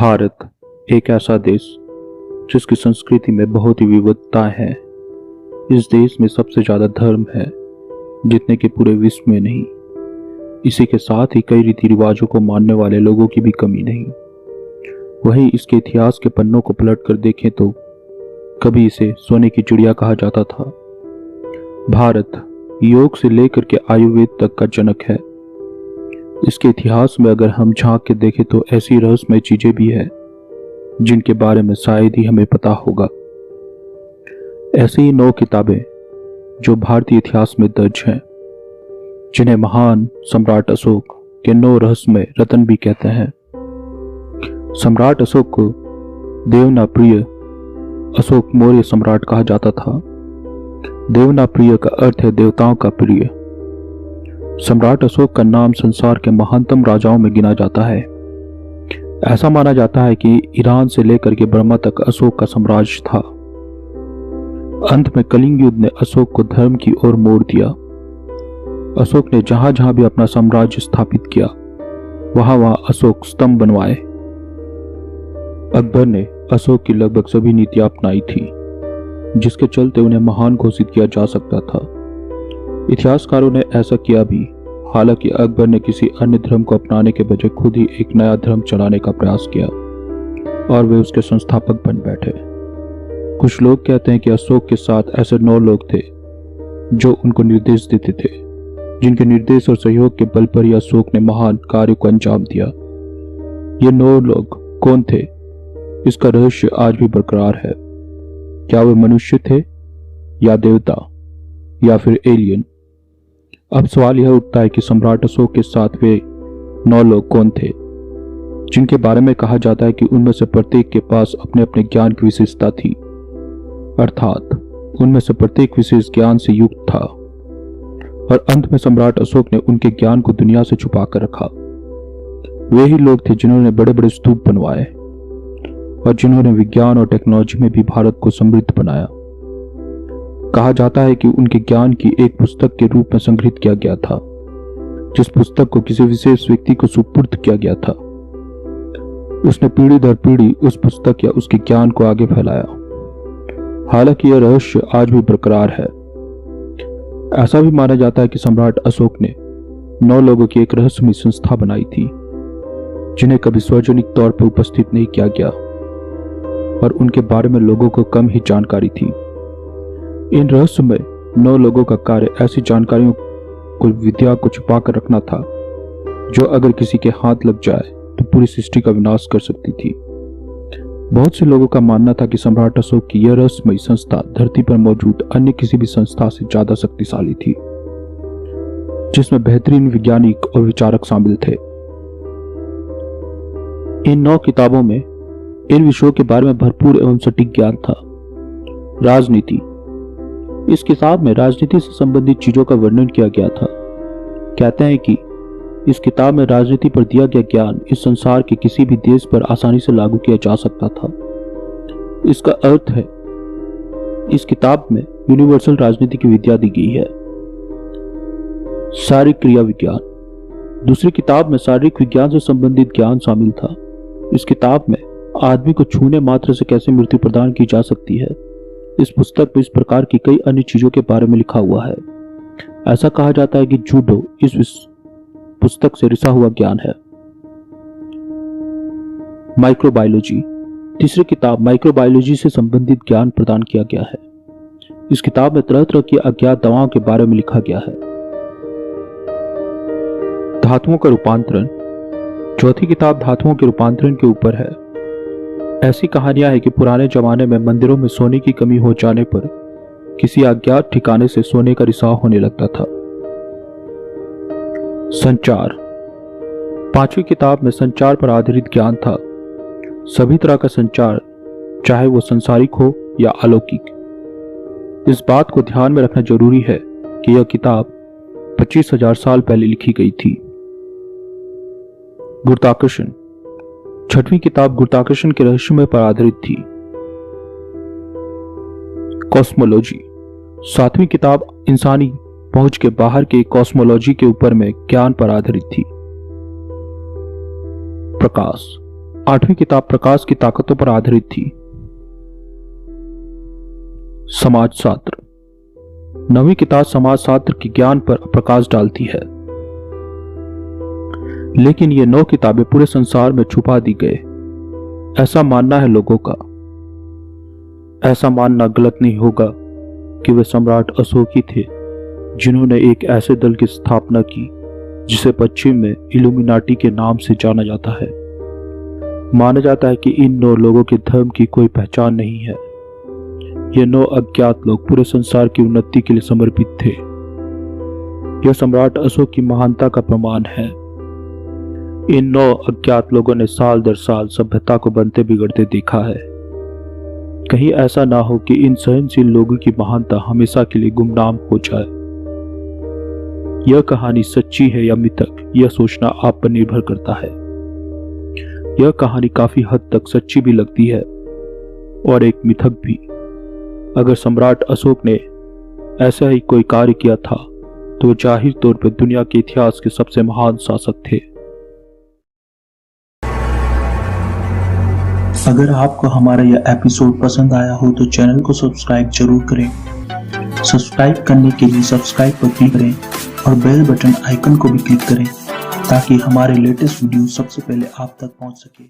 भारत एक ऐसा देश जिसकी संस्कृति में बहुत ही विविधताएं हैं। इस देश में सबसे ज्यादा धर्म है जितने कि पूरे विश्व में नहीं। इसी के साथ ही कई रीति रिवाजों को मानने वाले लोगों की भी कमी नहीं। वहीं इसके इतिहास के पन्नों को पलट कर देखें तो कभी इसे सोने की चिड़िया कहा जाता था। भारत योग से लेकर के आयुर्वेद तक का जनक है। इसके इतिहास में अगर हम झांक के देखें तो ऐसी रहस्यमय चीजें भी हैं जिनके बारे में शायद ही हमें पता होगा। ऐसी ही 9 किताबें जो भारतीय इतिहास में दर्ज हैं, जिन्हें महान सम्राट अशोक के 9 रहस्यमय रत्न भी कहते हैं। सम्राट अशोक को देवना प्रिय अशोक मौर्य सम्राट कहा जाता था। देवना प्रिय का अर्थ है देवताओं का प्रिय। सम्राट अशोक का नाम संसार के महानतम राजाओं में गिना जाता है। ऐसा माना जाता है कि ईरान से लेकर के बर्मा तक अशोक का साम्राज्य था। अंत में कलिंग युद्ध ने अशोक को धर्म की ओर मोड़ दिया। अशोक ने जहां जहां भी अपना साम्राज्य स्थापित किया वहां वहां अशोक स्तंभ बनवाए। अकबर ने अशोक की लगभग सभी नीतियां अपनाई थी जिसके चलते उन्हें महान घोषित किया जा सकता था। इतिहासकारों ने ऐसा किया भी, हालांकि अकबर ने किसी अन्य धर्म को अपनाने के बजाय खुद ही एक नया धर्म चलाने का प्रयास किया और वे उसके संस्थापक बन बैठे। कुछ लोग कहते हैं कि अशोक के साथ ऐसे 9 लोग थे जो उनको निर्देश देते थे, जिनके निर्देश और सहयोग के बल पर ही अशोक ने महान कार्य को अंजाम दिया। ये 9 लोग कौन थे, इसका रहस्य आज भी बरकरार है। क्या वे मनुष्य थे या देवता या फिर एलियन? अब सवाल यह उठता है कि सम्राट अशोक के साथ वे 9 लोग कौन थे, जिनके बारे में कहा जाता है कि उनमें से प्रत्येक के पास अपने अपने ज्ञान की विशेषता थी, अर्थात उनमें से प्रत्येक विशेष ज्ञान से युक्त था और अंत में सम्राट अशोक ने उनके ज्ञान को दुनिया से छुपा कर रखा। वे ही लोग थे जिन्होंने बड़े बड़े स्तूप बनवाए और जिन्होंने विज्ञान और टेक्नोलॉजी में भी भारत को समृद्ध बनाया। कहा जाता है कि उनके ज्ञान की एक पुस्तक के रूप में संग्रहित किया गया था, जिस पुस्तक को किसी विशेष व्यक्ति को सुपुर्द किया गया था। उसने पीढ़ी दर पीढ़ी उस पुस्तक या उसके ज्ञान को आगे फैलाया। हालांकि यह रहस्य आज भी बरकरार है। ऐसा भी माना जाता है कि सम्राट अशोक ने 9 लोगों की एक रहस्यमय संस्था बनाई थी जिन्हें कभी सार्वजनिक तौर पर उपस्थित नहीं किया गया और उनके बारे में लोगों को कम ही जानकारी थी। इन रहस्य में 9 लोगों का कार्य ऐसी जानकारियों को विद्या को छुपा कर रखना था जो अगर किसी के हाथ लग जाए तो पूरी सृष्टि का विनाश कर सकती थी। बहुत से लोगों का मानना था कि सम्राट अशोक की यह रहस्यमय संस्था धरती पर मौजूद अन्य किसी भी संस्था से ज्यादा शक्तिशाली थी, जिसमें बेहतरीन वैज्ञानिक और विचारक शामिल थे। इन 9 किताबों में इन विषयों के बारे में भरपूर एवं सटीक ज्ञान था। राजनीति। इस किताब में राजनीति से संबंधित चीजों का वर्णन किया गया था। कहते हैं कि इस किताब में राजनीति पर दिया गया ज्ञान इस संसार के किसी भी देश पर आसानी से लागू किया जा सकता था। इसका अर्थ है इस किताब में यूनिवर्सल राजनीति की विद्या दी गई है। शारीरिक क्रिया विज्ञान। दूसरी किताब में शारीरिक विज्ञान से संबंधित ज्ञान शामिल था। इस किताब में आदमी को छूने मात्र से कैसे मृत्यु प्रदान की जा सकती है, इस पुस्तक में इस प्रकार की कई अन्य चीजों के बारे में लिखा हुआ है। ऐसा कहा जाता है कि जूडो इस पुस्तक से रिसा हुआ ज्ञान है। माइक्रोबायोलॉजी। तीसरी किताब माइक्रोबायोलॉजी से संबंधित ज्ञान प्रदान किया गया है। इस किताब में तरह तरह की अज्ञात दवाओं के बारे में लिखा गया है। धातुओं का रूपांतरण। चौथी किताब धातुओं के रूपांतरण के ऊपर है। ऐसी कहानियां हैं कि पुराने जमाने में मंदिरों में सोने की कमी हो जाने पर किसी अज्ञात ठिकाने से सोने का रिसाव होने लगता था। संचार। 5वीं किताब में संचार पर आधारित ज्ञान था। सभी तरह का संचार, चाहे वो संसारिक हो या अलौकिक। इस बात को ध्यान में रखना जरूरी है कि यह किताब 25,000 साल पहले लिखी गई थी। गुरुत्वाकर्षण। 6वीं किताब गुरुत्वाकर्षण के रहस्यों पर आधारित थी। कॉस्मोलॉजी। 7वीं किताब इंसानी पहुंच के बाहर के कॉस्मोलॉजी के ऊपर में ज्ञान पर आधारित थी। प्रकाश। 8वीं किताब प्रकाश की ताकतों पर आधारित थी। समाजशास्त्र। 9वीं किताब समाजशास्त्र के ज्ञान पर प्रकाश डालती है, लेकिन ये 9 किताबें पूरे संसार में छुपा दी गए, ऐसा मानना है लोगों का। ऐसा मानना गलत नहीं होगा कि वे सम्राट अशोक ही थे जिन्होंने एक ऐसे दल की स्थापना की जिसे पश्चिम में इल्यूमिनाटी के नाम से जाना जाता है। माना जाता है कि इन 9 लोगों के धर्म की कोई पहचान नहीं है। ये 9 अज्ञात लोग पूरे संसार की उन्नति के लिए समर्पित थे। यह सम्राट अशोक की महानता का प्रमाण है। इन 9 अज्ञात लोगों ने साल दर साल सभ्यता को बनते बिगड़ते देखा है। कहीं ऐसा ना हो कि इन सहनशील लोगों की महानता हमेशा के लिए गुमनाम हो जाए। यह कहानी सच्ची है या मिथक, यह सोचना आप पर निर्भर करता है। यह कहानी काफी हद तक सच्ची भी लगती है और एक मिथक भी। अगर सम्राट अशोक ने ऐसा ही कोई कार्य किया था तो वो जाहिर तौर पर दुनिया के इतिहास के सबसे महान शासक थे। अगर आपको हमारा यह एपिसोड पसंद आया हो तो चैनल को सब्सक्राइब जरूर करें। सब्सक्राइब करने के लिए सब्सक्राइब पर क्लिक करें और बेल बटन आइकन को भी क्लिक करें ताकि हमारे लेटेस्ट वीडियो सबसे पहले आप तक पहुंच सके।